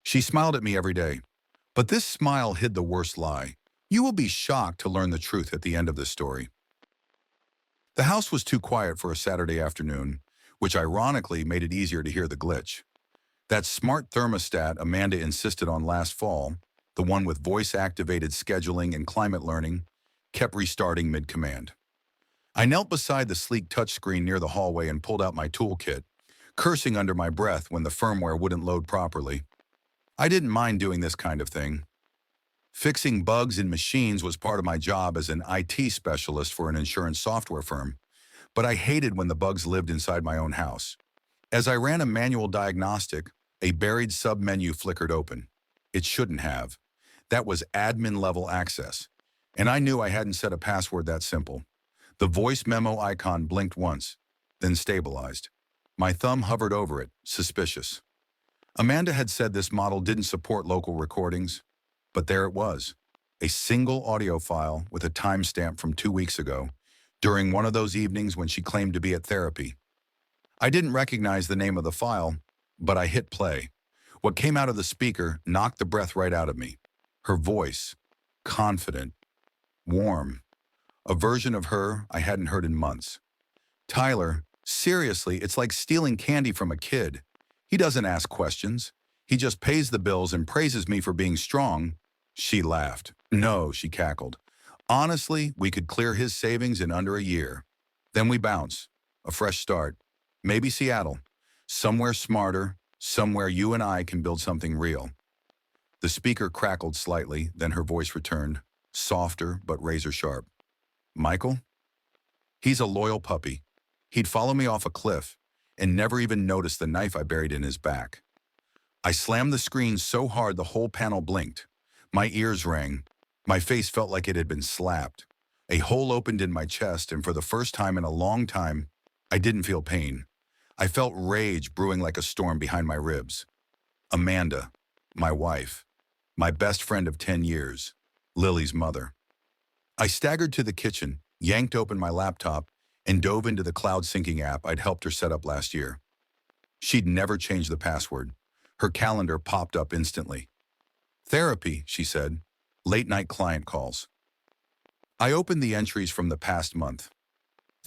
She smiled at me every day. But this smile hid the worst lie. You will be shocked to learn the truth at the end of this story. The house was too quiet for a Saturday afternoon, which ironically made it easier to hear the glitch. That smart thermostat Amanda insisted on last fall, the one with voice-activated scheduling and climate learning, kept restarting mid-command. I knelt beside the sleek touchscreen near the hallway and pulled out my toolkit, cursing under my breath when the firmware wouldn't load properly. I didn't mind doing this kind of thing. Fixing bugs in machines was part of my job as an IT specialist for an insurance software firm, but I hated when the bugs lived inside my own house. As I ran a manual diagnostic, a buried submenu flickered open. It shouldn't have. That was admin-level access, and I knew I hadn't set a password that simple. The voice memo icon blinked once, then stabilized. My thumb hovered over it, suspicious. Amanda had said this model didn't support local recordings, but there it was, a single audio file with a timestamp from 2 weeks ago, during one of those evenings when she claimed to be at therapy. I didn't recognize the name of the file, but I hit play. What came out of the speaker knocked the breath right out of me. Her voice, confident, warm, a version of her I hadn't heard in months. Tyler, seriously, it's like stealing candy from a kid. He doesn't ask questions. He just pays the bills and praises me for being strong. She laughed. No, she cackled. Honestly, we could clear his savings in under a year. Then we bounce. A fresh start. Maybe Seattle. Somewhere smarter, somewhere you and I can build something real. The speaker crackled slightly, then her voice returned, softer but razor sharp. Michael? He's a loyal puppy. He'd follow me off a cliff and never even notice the knife I buried in his back. I slammed the screen so hard the whole panel blinked. My ears rang. My face felt like it had been slapped. A hole opened in my chest, and for the first time in a long time, I didn't feel pain. I felt rage brewing like a storm behind my ribs. Amanda, my wife, my best friend of 10 years, Lily's mother. I staggered to the kitchen, yanked open my laptop, and dove into the cloud syncing app I'd helped her set up last year. She'd never changed the password. Her calendar popped up instantly. Therapy, she said. Late-night client calls. I opened the entries from the past month.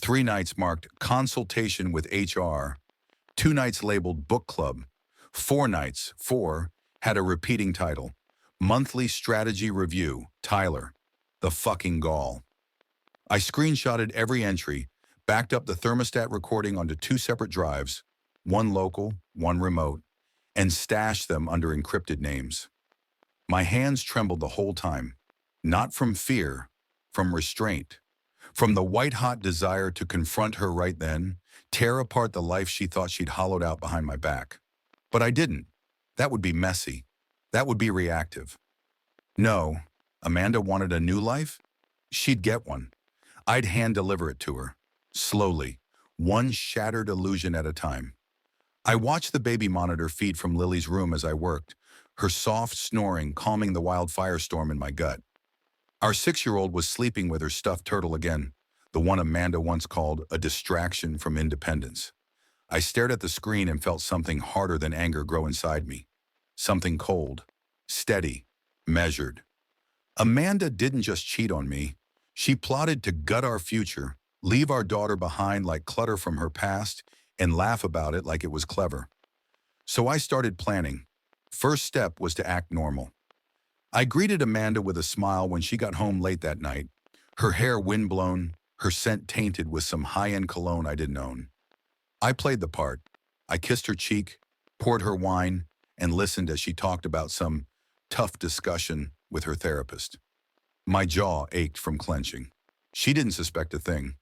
3 nights marked consultation with HR, 2 nights labeled book club, 4 nights, 4, had a repeating title, monthly strategy review, Tyler, the fucking gall. I screenshotted every entry, backed up the thermostat recording onto 2 separate drives, one local, one remote, and stashed them under encrypted names. My hands trembled the whole time, not from fear, from restraint, from the white-hot desire to confront her right then, tear apart the life she thought she'd hollowed out behind my back. But I didn't. That would be messy. That would be reactive. No, Amanda wanted a new life? She'd get one. I'd hand-deliver it to her, slowly, one shattered illusion at a time. I watched the baby monitor feed from Lily's room as I worked, her soft snoring calming the wild firestorm in my gut. Our 6-year-old was sleeping with her stuffed turtle again, the one Amanda once called a distraction from independence. I stared at the screen and felt something harder than anger grow inside me. Something cold, steady, measured. Amanda didn't just cheat on me. She plotted to gut our future, leave our daughter behind like clutter from her past, and laugh about it like it was clever. So I started planning. First step was to act normal. I greeted Amanda with a smile when she got home late that night, her hair windblown, her scent tainted with some high-end cologne I didn't own. I played the part. I kissed her cheek, poured her wine, and listened as she talked about some tough discussion with her therapist. My jaw ached from clenching. She didn't suspect a thing.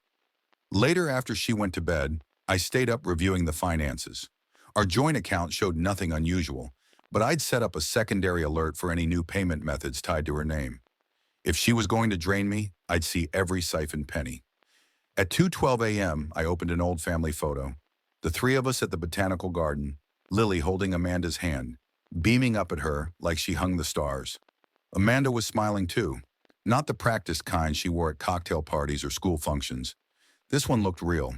Later, after she went to bed, I stayed up reviewing the finances. Our joint account showed nothing unusual, but I'd set up a secondary alert for any new payment methods tied to her name. If she was going to drain me, I'd see every siphoned penny. At 2:12 a.m., I opened an old family photo. The 3 of us at the botanical garden, Lily holding Amanda's hand, beaming up at her like she hung the stars. Amanda was smiling too, not the practiced kind she wore at cocktail parties or school functions. This one looked real.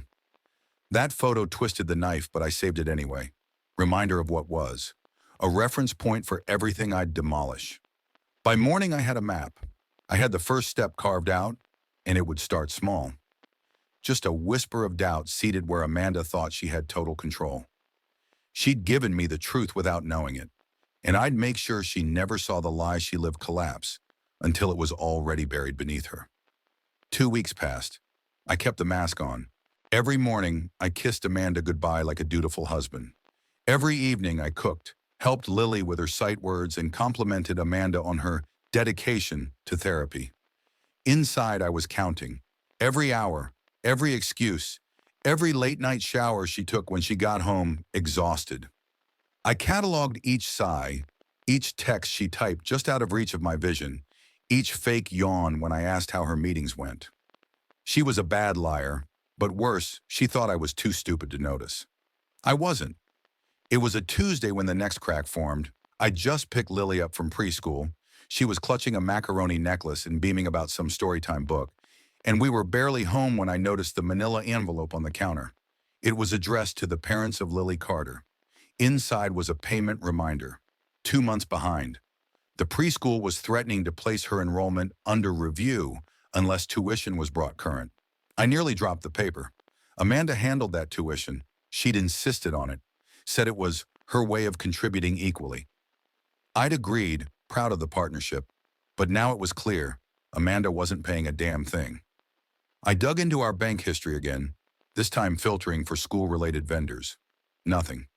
That photo twisted the knife, but I saved it anyway. Reminder of what was. a reference point for everything I'd demolish. By morning, I had a map. I had the first step carved out, and it would start small. Just a whisper of doubt seated where Amanda thought she had total control. She'd given me the truth without knowing it, and I'd make sure she never saw the lie she lived collapse until it was already buried beneath her. 2 weeks passed. I kept the mask on. Every morning, I kissed Amanda goodbye like a dutiful husband. Every evening, I cooked, helped Lily with her sight words, and complimented Amanda on her dedication to therapy. Inside, I was counting. Every hour, every excuse, every late-night shower she took when she got home, exhausted. I cataloged each sigh, each text she typed just out of reach of my vision, each fake yawn when I asked how her meetings went. She was a bad liar, but worse, she thought I was too stupid to notice. I wasn't. It was a Tuesday when the next crack formed. I just picked Lily up from preschool. She was clutching a macaroni necklace and beaming about some storytime book, and we were barely home when I noticed the manila envelope on the counter. It was addressed to the parents of Lily Carter. Inside was a payment reminder. 2 months behind. The preschool was threatening to place her enrollment under review unless tuition was brought current. I nearly dropped the paper. Amanda handled that tuition. She'd insisted on it, said it was her way of contributing equally. I'd agreed, proud of the partnership, but now it was clear Amanda wasn't paying a damn thing. I dug into our bank history again, this time filtering for school-related vendors. Nothing.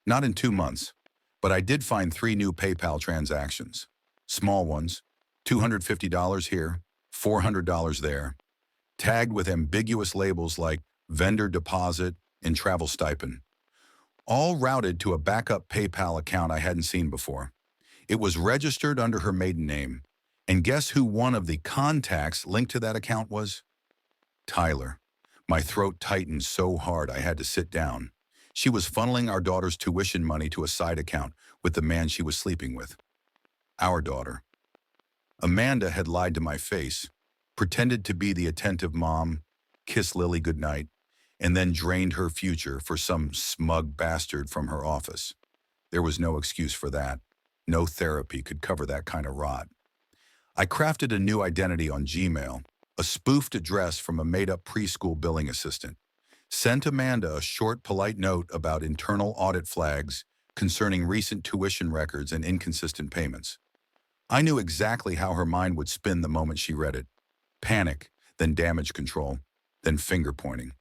Not in 2 months, but I did find 3 new PayPal transactions. Small ones, $250 here, $400 there, tagged with ambiguous labels like vendor deposit and travel stipend, all routed to a backup PayPal account I hadn't seen before. It was registered under her maiden name, and guess who one of the contacts linked to that account was? Tyler. My throat tightened so hard I had to sit down. She was funneling our daughter's tuition money to a side account with the man she was sleeping with. Our daughter. Amanda had lied to my face, pretended to be the attentive mom, kissed Lily goodnight, and then drained her future for some smug bastard from her office. There was no excuse for that. No therapy could cover that kind of rot. I crafted a new identity on Gmail, a spoofed address from a made-up preschool billing assistant. Sent Amanda a short, polite note about internal audit flags concerning recent tuition records and inconsistent payments. I knew exactly how her mind would spin the moment she read it. Panic, then damage control, then finger-pointing.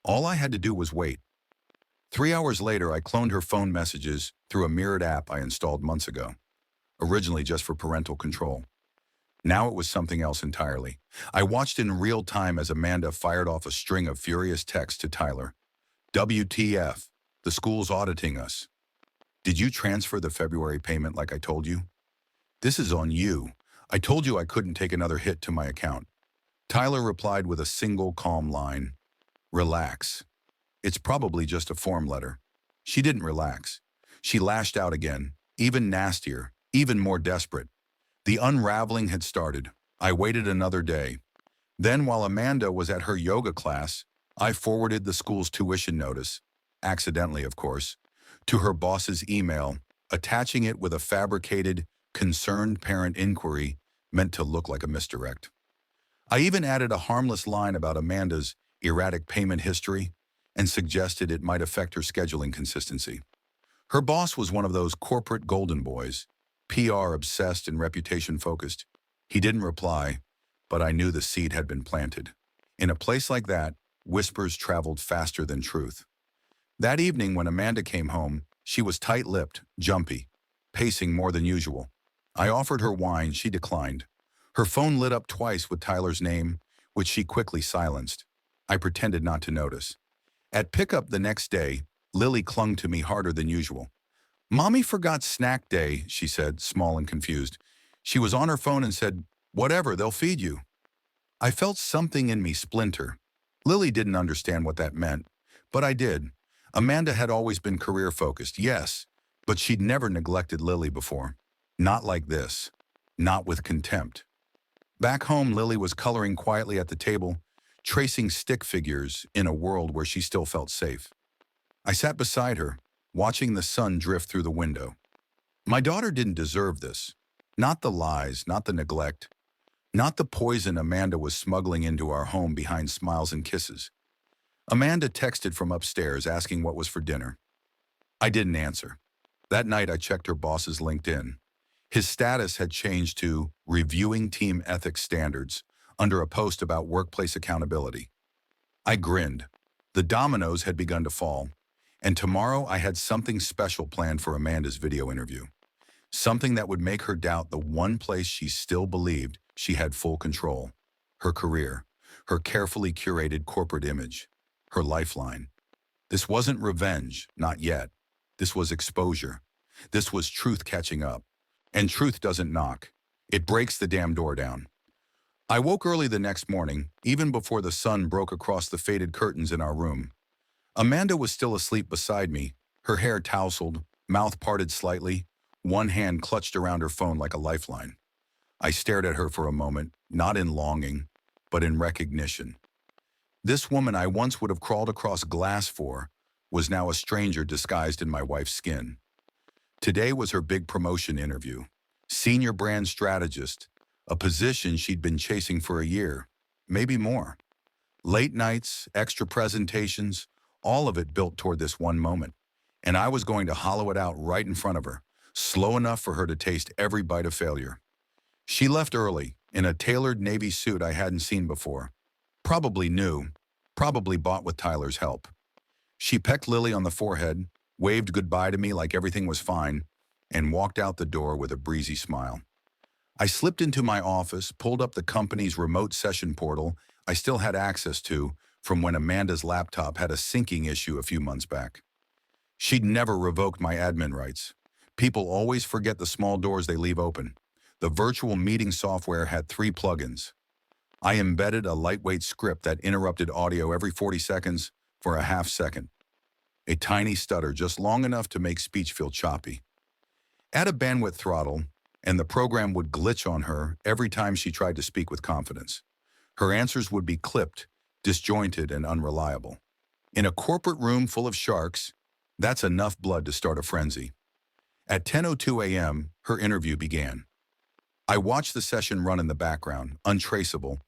All I had to do was wait. 3 hours later, I cloned her phone messages through a mirrored app I installed months ago, originally just for parental control. Now it was something else entirely. I watched in real time as Amanda fired off a string of furious texts to Tyler. WTF, the school's auditing us. Did you transfer the February payment like I told you? This is on you. I told you I couldn't take another hit to my account. Tyler replied with a single calm line. Relax. It's probably just a form letter. She didn't relax. She lashed out again, even nastier, even more desperate. The unraveling had started. I waited another day. Then, while Amanda was at her yoga class, I forwarded the school's tuition notice, accidentally of course, to her boss's email, attaching it with a fabricated, concerned parent inquiry meant to look like a misdirect. I even added a harmless line about Amanda's erratic payment history and suggested it might affect her scheduling consistency. Her boss was one of those corporate golden boys, PR-obsessed and reputation-focused. He didn't reply, but I knew the seed had been planted. In a place like that, whispers traveled faster than truth. That evening when Amanda came home, she was tight-lipped, jumpy, pacing more than usual. I offered her wine, she declined. Her phone lit up twice with Tyler's name, which she quickly silenced. I pretended not to notice. At pickup the next day, Lily clung to me harder than usual. Mommy forgot snack day, she said, small and confused. She was on her phone and said, whatever, they'll feed you. I felt something in me splinter. Lily didn't understand what that meant, but I did. Amanda had always been career-focused, yes, but she'd never neglected Lily before. Not like this. Not with contempt. Back home, Lily was coloring quietly at the table, tracing stick figures in a world where she still felt safe. I sat beside her, watching the sun drift through the window. My daughter didn't deserve this. Not the lies, not the neglect, not the poison Amanda was smuggling into our home behind smiles and kisses. Amanda texted from upstairs asking what was for dinner. I didn't answer. That night I checked her boss's LinkedIn. His status had changed to reviewing team ethics standards under a post about workplace accountability. I grinned. The dominoes had begun to fall, and tomorrow I had something special planned for Amanda's video interview. Something that would make her doubt the one place she still believed she had full control. Her career, her carefully curated corporate image, her lifeline. This wasn't revenge, not yet. This was exposure. This was truth catching up. And truth doesn't knock. It breaks the damn door down. I woke early the next morning, even before the sun broke across the faded curtains in our room. Amanda was still asleep beside me, her hair tousled, mouth parted slightly, one hand clutched around her phone like a lifeline. I stared at her for a moment, not in longing, but in recognition. This woman I once would have crawled across glass for was now a stranger disguised in my wife's skin. Today was her big promotion interview. Senior brand strategist, a position she'd been chasing for a year, maybe more. Late nights, extra presentations, all of it built toward this one moment. And I was going to hollow it out right in front of her, slow enough for her to taste every bite of failure. She left early, in a tailored navy suit I hadn't seen before. Probably new, probably bought with Tyler's help. She pecked Lily on the forehead, waved goodbye to me like everything was fine, and walked out the door with a breezy smile. I slipped into my office, pulled up the company's remote session portal I still had access to from when Amanda's laptop had a syncing issue a few months back. She'd never revoked my admin rights. People always forget the small doors they leave open. The virtual meeting software had 3 plugins. I embedded a lightweight script that interrupted audio every 40 seconds for a half second. A tiny stutter just long enough to make speech feel choppy. Add a bandwidth throttle, and the program would glitch on her every time she tried to speak with confidence. Her answers would be clipped, disjointed, and unreliable. In a corporate room full of sharks, that's enough blood to start a frenzy. At 10:02 a.m., her interview began. I watched the session run in the background, untraceable,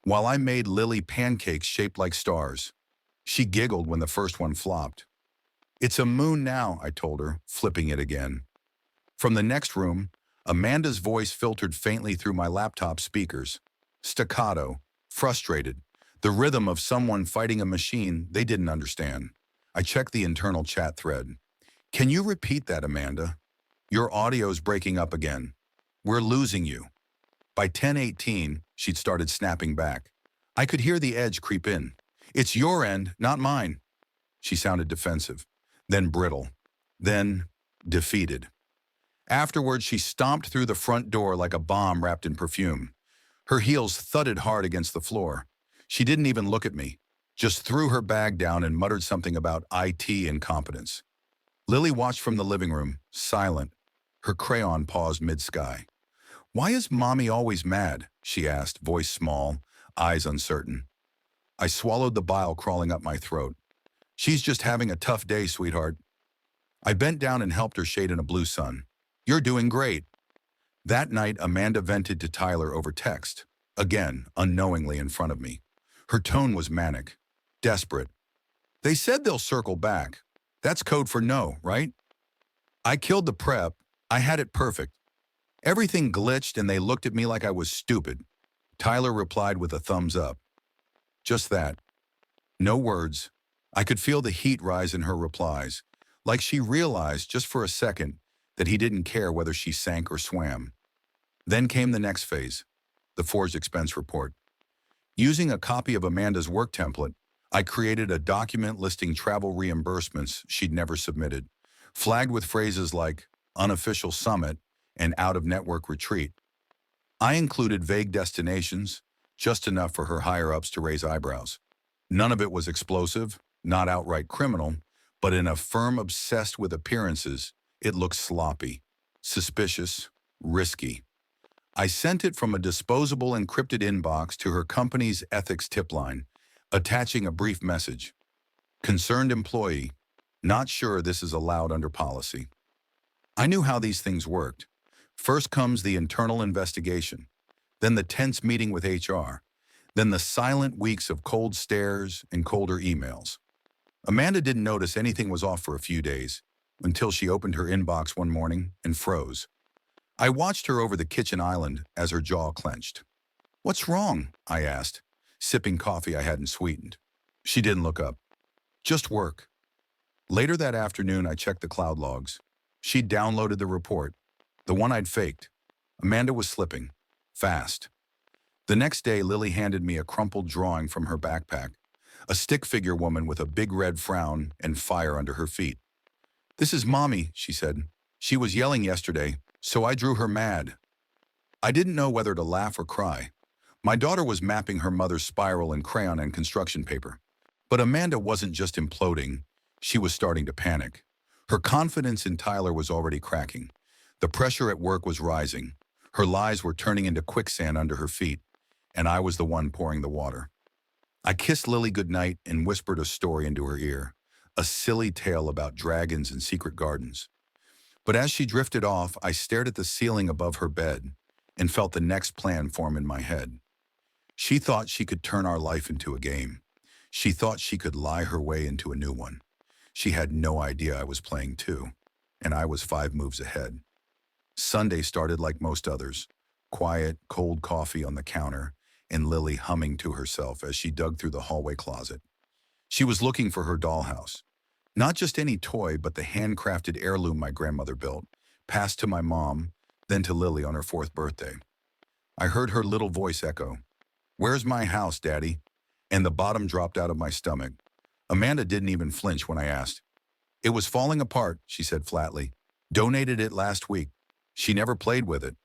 while I made Lily pancakes shaped like stars. She giggled when the first one flopped. "It's a moon now," I told her, flipping it again. From the next room, Amanda's voice filtered faintly through my laptop speakers. Staccato, frustrated, the rhythm of someone fighting a machine they didn't understand. I checked the internal chat thread. "Can you repeat that, Amanda? Your audio's breaking up again. We're losing you." By 10:18, she'd started snapping back. I could hear the edge creep in. "It's your end, not mine." She sounded defensive, then brittle, then defeated. Afterwards, she stomped through the front door like a bomb wrapped in perfume. Her heels thudded hard against the floor. She didn't even look at me, just threw her bag down and muttered something about IT incompetence. Lily watched from the living room, silent, her crayon paused mid-sky. "Why is Mommy always mad?" she asked, voice small, eyes uncertain. I swallowed the bile crawling up my throat. "She's just having a tough day, sweetheart." I bent down and helped her shade in a blue sun. "You're doing great." That night, Amanda vented to Tyler over text, again, unknowingly in front of me. Her tone was manic, desperate. "They said they'll circle back. That's code for no, right? I killed the prep. I had it perfect. Everything glitched and they looked at me like I was stupid." Tyler replied with a thumbs up. Just that. No words. I could feel the heat rise in her replies, like she realized just for a second that he didn't care whether she sank or swam. Then came the next phase, the forged expense report. Using a copy of Amanda's work template, I created a document listing travel reimbursements she'd never submitted, flagged with phrases like unofficial summit and out-of-network retreat. I included vague destinations, just enough for her higher-ups to raise eyebrows. None of it was explosive, not outright criminal, but in a firm obsessed with appearances, it looked sloppy, suspicious, risky. I sent it from a disposable encrypted inbox to her company's ethics tip line, attaching a brief message. "Concerned employee, Not sure this is allowed under policy. I knew how these things worked. First comes the internal investigation, then the tense meeting with HR, then the silent weeks of cold stares and colder emails. Amanda didn't notice anything was off for a few days, until she opened her inbox one morning and froze. I watched her over the kitchen island as her jaw clenched. "What's wrong?" I asked, sipping coffee I hadn't sweetened. She didn't look up. "Just work." Later that afternoon, I checked the cloud logs. She'd downloaded the report, the one I'd faked. Amanda was slipping. Fast. The next day, Lily handed me a crumpled drawing from her backpack, a stick figure woman with a big red frown and fire under her feet. "This is Mommy," she said. "She was yelling yesterday, so I drew her mad." I didn't know whether to laugh or cry. My daughter was mapping her mother's spiral in crayon and construction paper. But Amanda wasn't just imploding, she was starting to panic. Her confidence in Tyler was already cracking. The pressure at work was rising. Her lies were turning into quicksand under her feet, and I was the one pouring the water. I kissed Lily goodnight and whispered a story into her ear, a silly tale about dragons and secret gardens. But as she drifted off, I stared at the ceiling above her bed and felt the next plan form in my head. She thought she could turn our life into a game. She thought she could lie her way into a new one. She had no idea I was playing too, and I was 5 moves ahead. Sunday started like most others. Quiet, cold coffee on the counter, and Lily humming to herself as she dug through the hallway closet. She was looking for her dollhouse. Not just any toy, but the handcrafted heirloom my grandmother built, passed to my mom, then to Lily on her 4th birthday. I heard her little voice echo, "Where's my house, Daddy?" And the bottom dropped out of my stomach. Amanda didn't even flinch when I asked. "It was falling apart," she said flatly. "Donated it last week." She never played with it.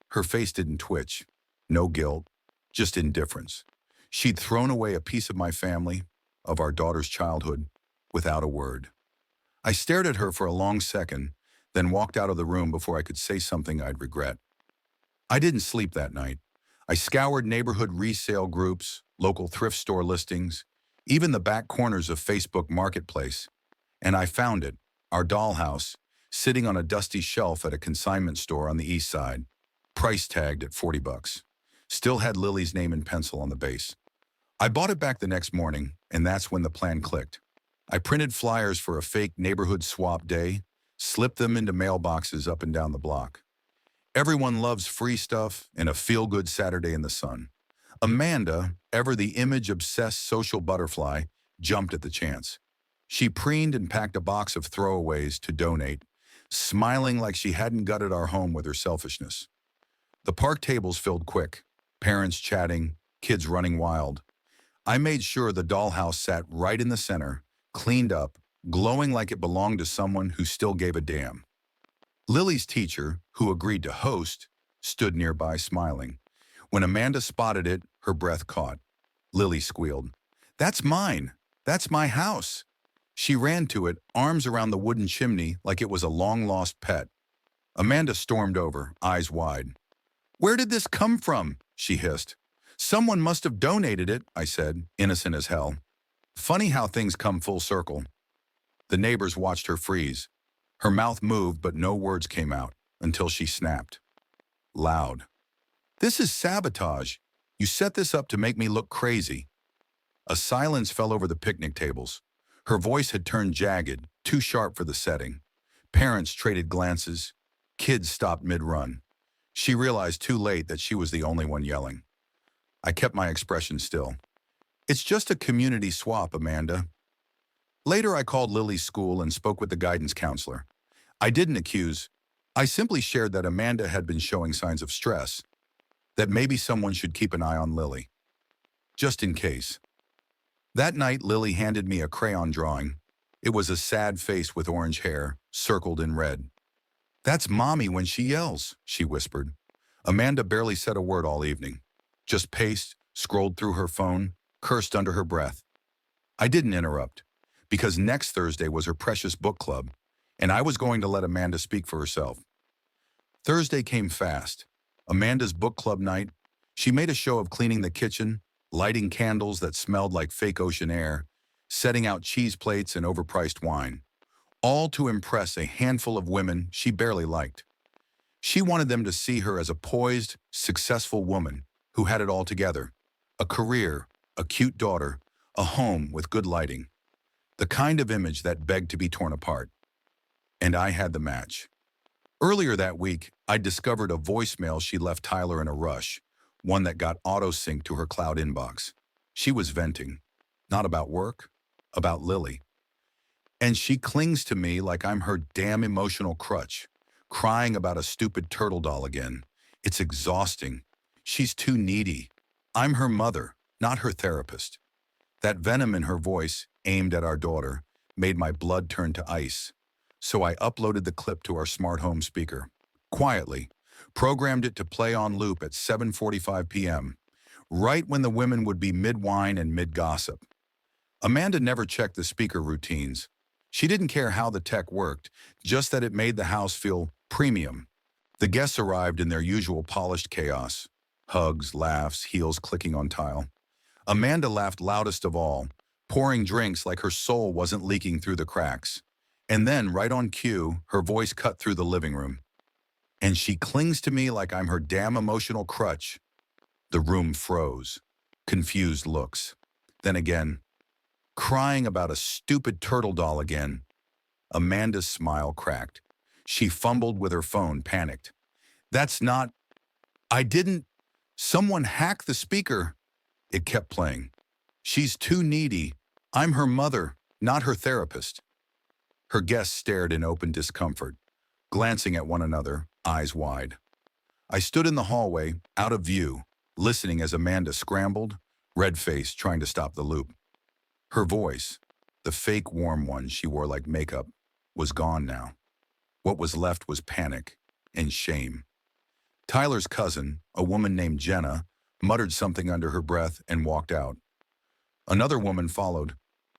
Her face didn't twitch. No guilt, just indifference. She'd thrown away a piece of my family, of our daughter's childhood, without a word. I stared at her for a long second, then walked out of the room before I could say something I'd regret. I didn't sleep that night. I scoured neighborhood resale groups, local thrift store listings, even the back corners of Facebook Marketplace. And I found it, our dollhouse, sitting on a dusty shelf at a consignment store on the east side, price tagged at $40. Still had Lily's name in pencil on the base. I bought it back the next morning, and that's when the plan clicked. I printed flyers for a fake neighborhood swap day, slipped them into mailboxes up and down the block. Everyone loves free stuff and a feel-good Saturday in the sun. Amanda, ever the image-obsessed social butterfly, jumped at the chance. She preened and packed a box of throwaways to donate, smiling like she hadn't gutted our home with her selfishness. The park tables filled quick, parents chatting, kids running wild. I made sure the dollhouse sat right in the center, cleaned up, glowing like it belonged to someone who still gave a damn. Lily's teacher, who agreed to host, stood nearby smiling. When Amanda spotted it, her breath caught. Lily squealed, "That's mine! That's my house!" She ran to it, arms around the wooden chimney like it was a long-lost pet. Amanda stormed over, eyes wide. "Where did this come from?" she hissed. "Someone must have donated it," I said, innocent as hell. Funny how things come full circle. The neighbors watched her freeze. Her mouth moved, but no words came out, until she snapped. Loud. "This is sabotage. You set this up to make me look crazy." A silence fell over the picnic tables. Her voice had turned jagged, too sharp for the setting. Parents traded glances. Kids stopped mid-run. She realized too late that she was the only one yelling. I kept my expression still. "It's just a community swap, Amanda." Later, I called Lily's school and spoke with the guidance counselor. I didn't accuse. I simply shared that Amanda had been showing signs of stress, that maybe someone should keep an eye on Lily, just in case. That night, Lily handed me a crayon drawing. It was a sad face with orange hair, circled in red. "That's Mommy when she yells," she whispered. Amanda barely said a word all evening. Just paced, scrolled through her phone, cursed under her breath. I didn't interrupt, because next Thursday was her precious book club, and I was going to let Amanda speak for herself. Thursday came fast. Amanda's book club night. She made a show of cleaning the kitchen, lighting candles that smelled like fake ocean air, setting out cheese plates and overpriced wine. all to impress a handful of women she barely liked. She wanted them to see her as a poised, successful woman who had it all together: a career, a cute daughter, a home with good lighting. The kind of image that begged to be torn apart. And I had the match. Earlier that week, I discovered a voicemail she left Tyler in a rush, one that got auto-synced to her cloud inbox. She was venting. Not about work, about Lily. And she clings to me like I'm her damn emotional crutch, crying about a stupid turtle doll again. It's exhausting. She's too needy. I'm her mother, not her therapist. That venom in her voice, aimed at our daughter, made my blood turn to ice. So I uploaded the clip to our smart home speaker. Quietly, programmed it to play on loop at 7:45 p.m., right when the women would be mid-whine and mid-gossip. Amanda never checked the speaker routines. She didn't care how the tech worked, just that it made the house feel premium. The guests arrived in their usual polished chaos. Hugs, laughs, heels clicking on tile. Amanda laughed loudest of all, pouring drinks like her soul wasn't leaking through the cracks. And then, right on cue, her voice cut through the living room. And she clings to me like I'm her damn emotional crutch. The room froze. Confused looks. Then again, crying about a stupid turtle doll again. Amanda's smile cracked. She fumbled with her phone, panicked. That's not... I didn't... Someone hacked the speaker. It kept playing. She's too needy. I'm her mother, not her therapist. Her guests stared in open discomfort, glancing at one another, eyes wide. I stood in the hallway, out of view, listening as Amanda scrambled, red-faced, trying to stop the loop. Her voice, the fake warm one she wore like makeup, was gone now. What was left was panic and shame. Tyler's cousin, a woman named Jenna, muttered something under her breath and walked out. Another woman followed.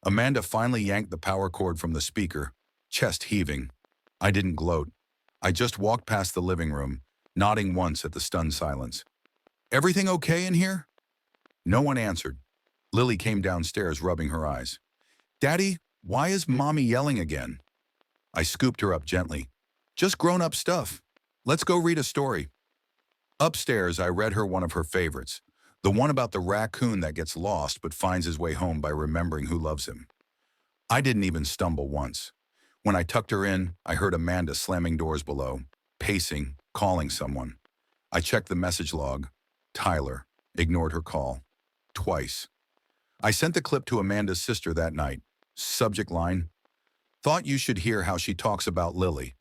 Amanda finally yanked the power cord from the speaker, chest heaving. I didn't gloat. I just walked past the living room, nodding once at the stunned silence. Everything okay in here? No one answered. Lily came downstairs, rubbing her eyes. Daddy, why is Mommy yelling again? I scooped her up gently. Just grown-up stuff. Let's go read a story. Upstairs, I read her one of her favorites, the one about the raccoon that gets lost but finds his way home by remembering who loves him. I didn't even stumble once. When I tucked her in, I heard Amanda slamming doors below, pacing, calling someone. I checked the message log. Tyler ignored her call. Twice. I sent the clip to Amanda's sister that night. Subject line: thought you should hear how she talks about Lily.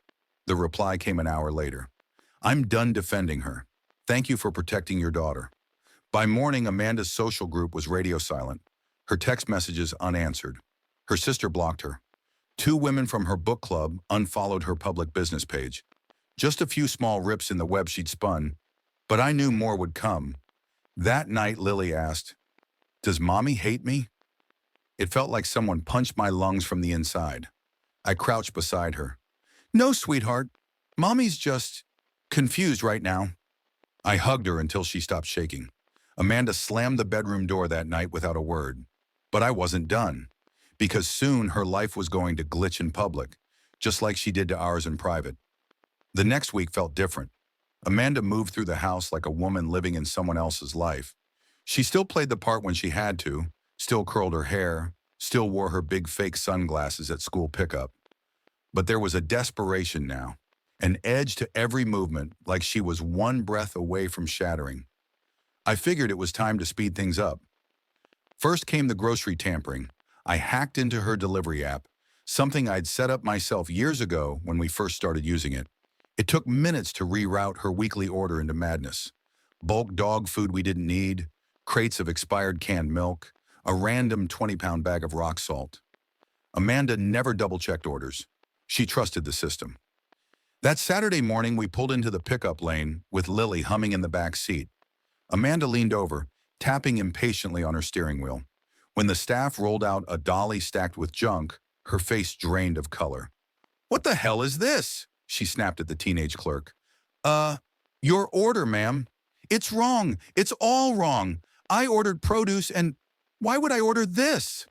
The reply came an hour later. I'm done defending her. Thank you for protecting your daughter. By morning, Amanda's social group was radio silent. Her text messages unanswered. Her sister blocked her. 2 women from her book club unfollowed her public business page. Just a few small rips in the web she'd spun, but I knew more would come. That night, Lily asked, "Does Mommy hate me?" It felt like someone punched my lungs from the inside. I crouched beside her. No, sweetheart. Mommy's just confused right now. I hugged her until she stopped shaking. Amanda slammed the bedroom door that night without a word. But I wasn't done, because soon her life was going to glitch in public, just like she did to ours in private. The next week felt different. Amanda moved through the house like a woman living in someone else's life. She still played the part when she had to, still curled her hair, still wore her big fake sunglasses at school pickup. But there was a desperation now, an edge to every movement, like she was one breath away from shattering. I figured it was time to speed things up. First came the grocery tampering. I hacked into her delivery app, something I'd set up myself years ago when we first started using it. It took minutes to reroute her weekly order into madness. Bulk dog food we didn't need, crates of expired canned milk, a random 20-pound bag of rock salt. Amanda never double-checked orders. She trusted the system. That Saturday morning, we pulled into the pickup lane with Lily humming in the back seat. Amanda leaned over, tapping impatiently on her steering wheel. When the staff rolled out a dolly stacked with junk, her face drained of color. "What the hell is this?" she snapped at the teenage clerk. Your order, ma'am. It's wrong. It's all wrong. I ordered produce and why would I order this?"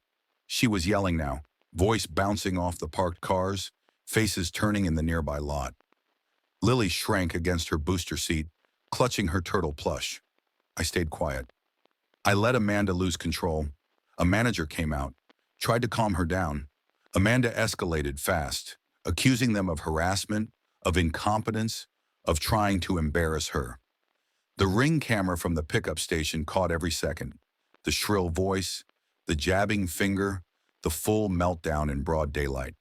She was yelling now, voice bouncing off the parked cars. faces turning in the nearby lot. Lily shrank against her booster seat, clutching her turtle plush. I stayed quiet. I let Amanda lose control. A manager came out, tried to calm her down. Amanda escalated fast, accusing them of harassment, of incompetence, of trying to embarrass her. The ring camera from the pickup station caught every second. The shrill voice, the jabbing finger, the full meltdown in broad daylight.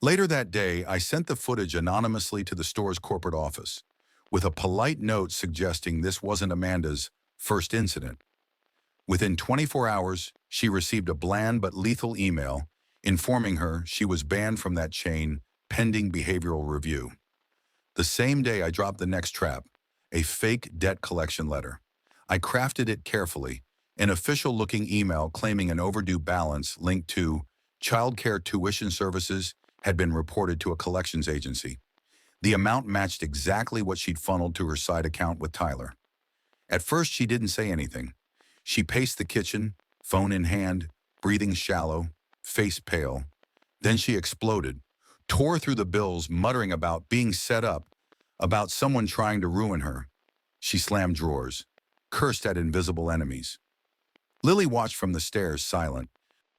Later that day, I sent the footage anonymously to the store's corporate office, with a polite note suggesting this wasn't Amanda's first incident. Within 24 hours, she received a bland but lethal email informing her she was banned from that chain pending behavioral review. The same day I dropped the next trap, a fake debt collection letter. I crafted it carefully, an official-looking email claiming an overdue balance linked to childcare tuition services had been reported to a collections agency. The amount matched exactly what she'd funneled to her side account with Tyler. At first, she didn't say anything. She paced the kitchen, phone in hand, breathing shallow, face pale. Then she exploded, tore through the bills, muttering about being set up, about someone trying to ruin her. She slammed drawers, cursed at invisible enemies. Lily watched from the stairs, silent.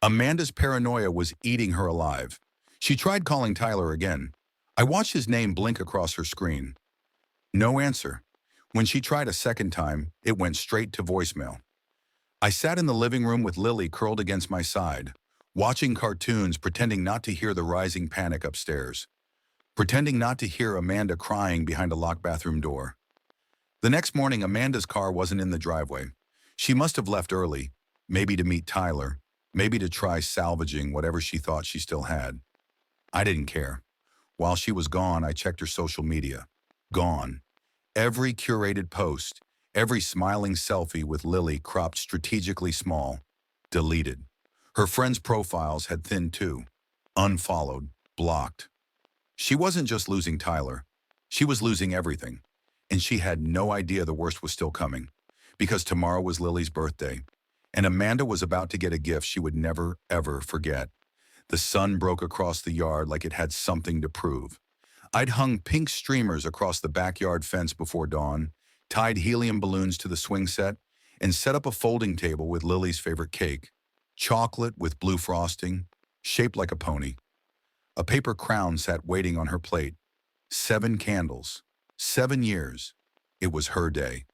Amanda's paranoia was eating her alive. She tried calling Tyler again. I watched his name blink across her screen. No answer. When she tried a second time, it went straight to voicemail. I sat in the living room with Lily curled against my side, watching cartoons, pretending not to hear the rising panic upstairs, pretending not to hear Amanda crying behind a locked bathroom door. The next morning, Amanda's car wasn't in the driveway. She must have left early, maybe to meet Tyler, maybe to try salvaging whatever she thought she still had. I didn't care. While she was gone, I checked her social media. Gone. Every curated post, every smiling selfie with Lily cropped strategically small, deleted. Her friends' profiles had thinned too. Unfollowed, blocked. She wasn't just losing Tyler. She was losing everything. And she had no idea the worst was still coming. Because tomorrow was Lily's birthday. And Amanda was about to get a gift she would never, ever forget. The sun broke across the yard like it had something to prove. I'd hung pink streamers across the backyard fence before dawn, tied helium balloons to the swing set, and set up a folding table with Lily's favorite cake, chocolate with blue frosting, shaped like a pony. A paper crown sat waiting on her plate. 7 candles. 7 years. It was her day.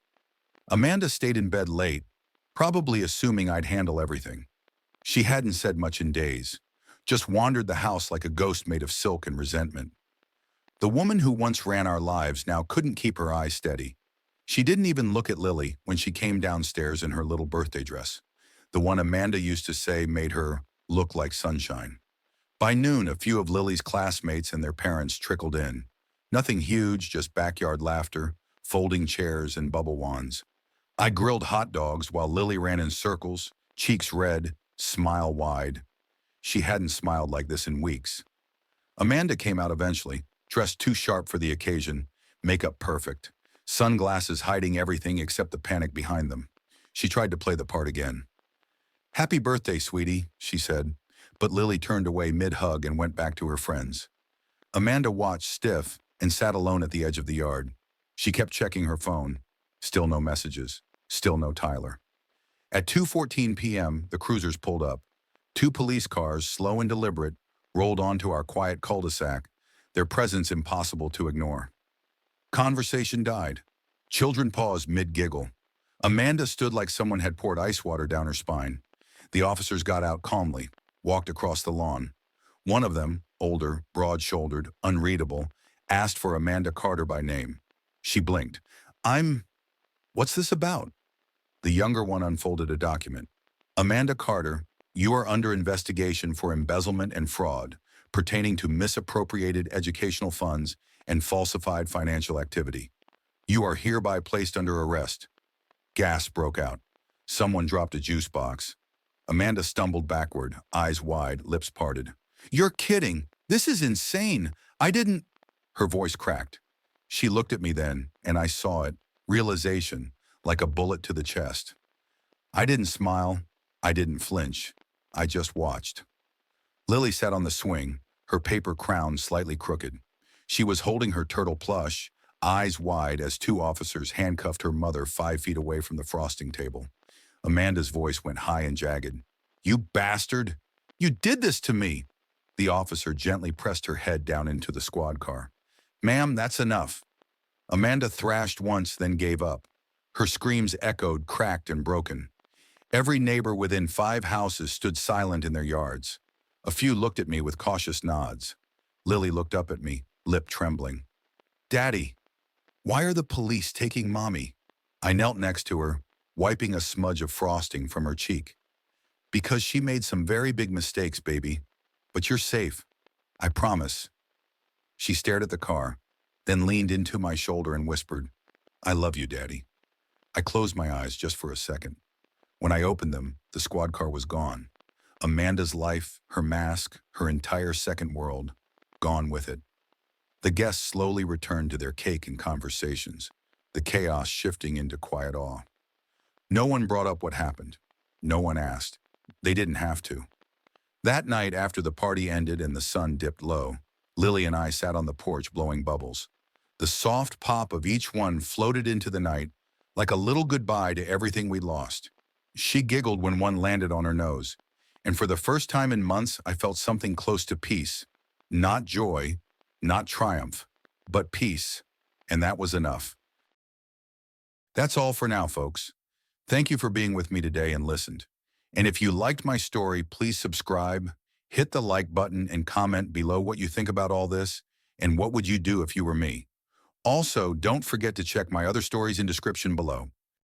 Amanda stayed in bed late, probably assuming I'd handle everything. She hadn't said much in days, just wandered the house like a ghost made of silk and resentment. The woman who once ran our lives now couldn't keep her eyes steady. She didn't even look at Lily when she came downstairs in her little birthday dress, the one Amanda used to say made her look like sunshine. By noon, a few of Lily's classmates and their parents trickled in. Nothing huge, just backyard laughter, folding chairs, and bubble wands. I grilled hot dogs while Lily ran in circles, cheeks red, smile wide. She hadn't smiled like this in weeks. Amanda came out eventually, dressed too sharp for the occasion, makeup perfect, sunglasses hiding everything except the panic behind them. She tried to play the part again. "Happy birthday, sweetie," she said, but Lily turned away mid-hug and went back to her friends. Amanda watched stiff and sat alone at the edge of the yard. She kept checking her phone. Still no messages. Still no Tyler. At 2:14 p.m., the cruisers pulled up. 2 police cars, slow and deliberate, rolled onto our quiet cul-de-sac, their presence impossible to ignore. Conversation died. Children paused mid-giggle. Amanda stood like someone had poured ice water down her spine. The officers got out calmly, walked across the lawn. One of them, older, broad-shouldered, unreadable, asked for Amanda Carter by name. She blinked. What's this about?" The younger one unfolded a document. "Amanda Carter, you are under investigation for embezzlement and fraud pertaining to misappropriated educational funds and falsified financial activity. You are hereby placed under arrest." Gasp broke out. Someone dropped a juice box. Amanda stumbled backward, eyes wide, lips parted. "You're kidding! This is insane! I didn't—" Her voice cracked. She looked at me then, and I saw it, realization, like a bullet to the chest. I didn't smile. I didn't flinch. I just watched. Lily sat on the swing, her paper crown slightly crooked. She was holding her turtle plush, eyes wide as two officers handcuffed her mother 5 feet away from the frosting table. Amanda's voice went high and jagged. "You bastard! You did this to me!" The officer gently pressed her head down into the squad car. "Ma'am, that's enough." Amanda thrashed once, then gave up. Her screams echoed, cracked and broken. Every neighbor within 5 houses stood silent in their yards. A few looked at me with cautious nods. Lily looked up at me, lip trembling. "Daddy, why are the police taking Mommy?" I knelt next to her, wiping a smudge of frosting from her cheek. "Because she made some very big mistakes, baby. But you're safe. I promise." She stared at the car, then leaned into my shoulder and whispered, "I love you, Daddy." I closed my eyes just for a second. When I opened them, the squad car was gone. Amanda's life, her mask, her entire second world, gone with it. The guests slowly returned to their cake and conversations, the chaos shifting into quiet awe. No one brought up what happened. No one asked. They didn't have to. That night, after the party ended and the sun dipped low, Lily and I sat on the porch blowing bubbles. The soft pop of each one floated into the night like a little goodbye to everything we'd lost. She giggled when one landed on her nose, and for the first time in months, I felt something close to peace. Not joy, not triumph, but peace, and that was enough. That's all for now, folks. Thank you for being with me today and listened. And if you liked my story, please subscribe, hit the like button, and comment below what you think about all this, and what would you do if you were me. Also, don't forget to check my other stories in description below.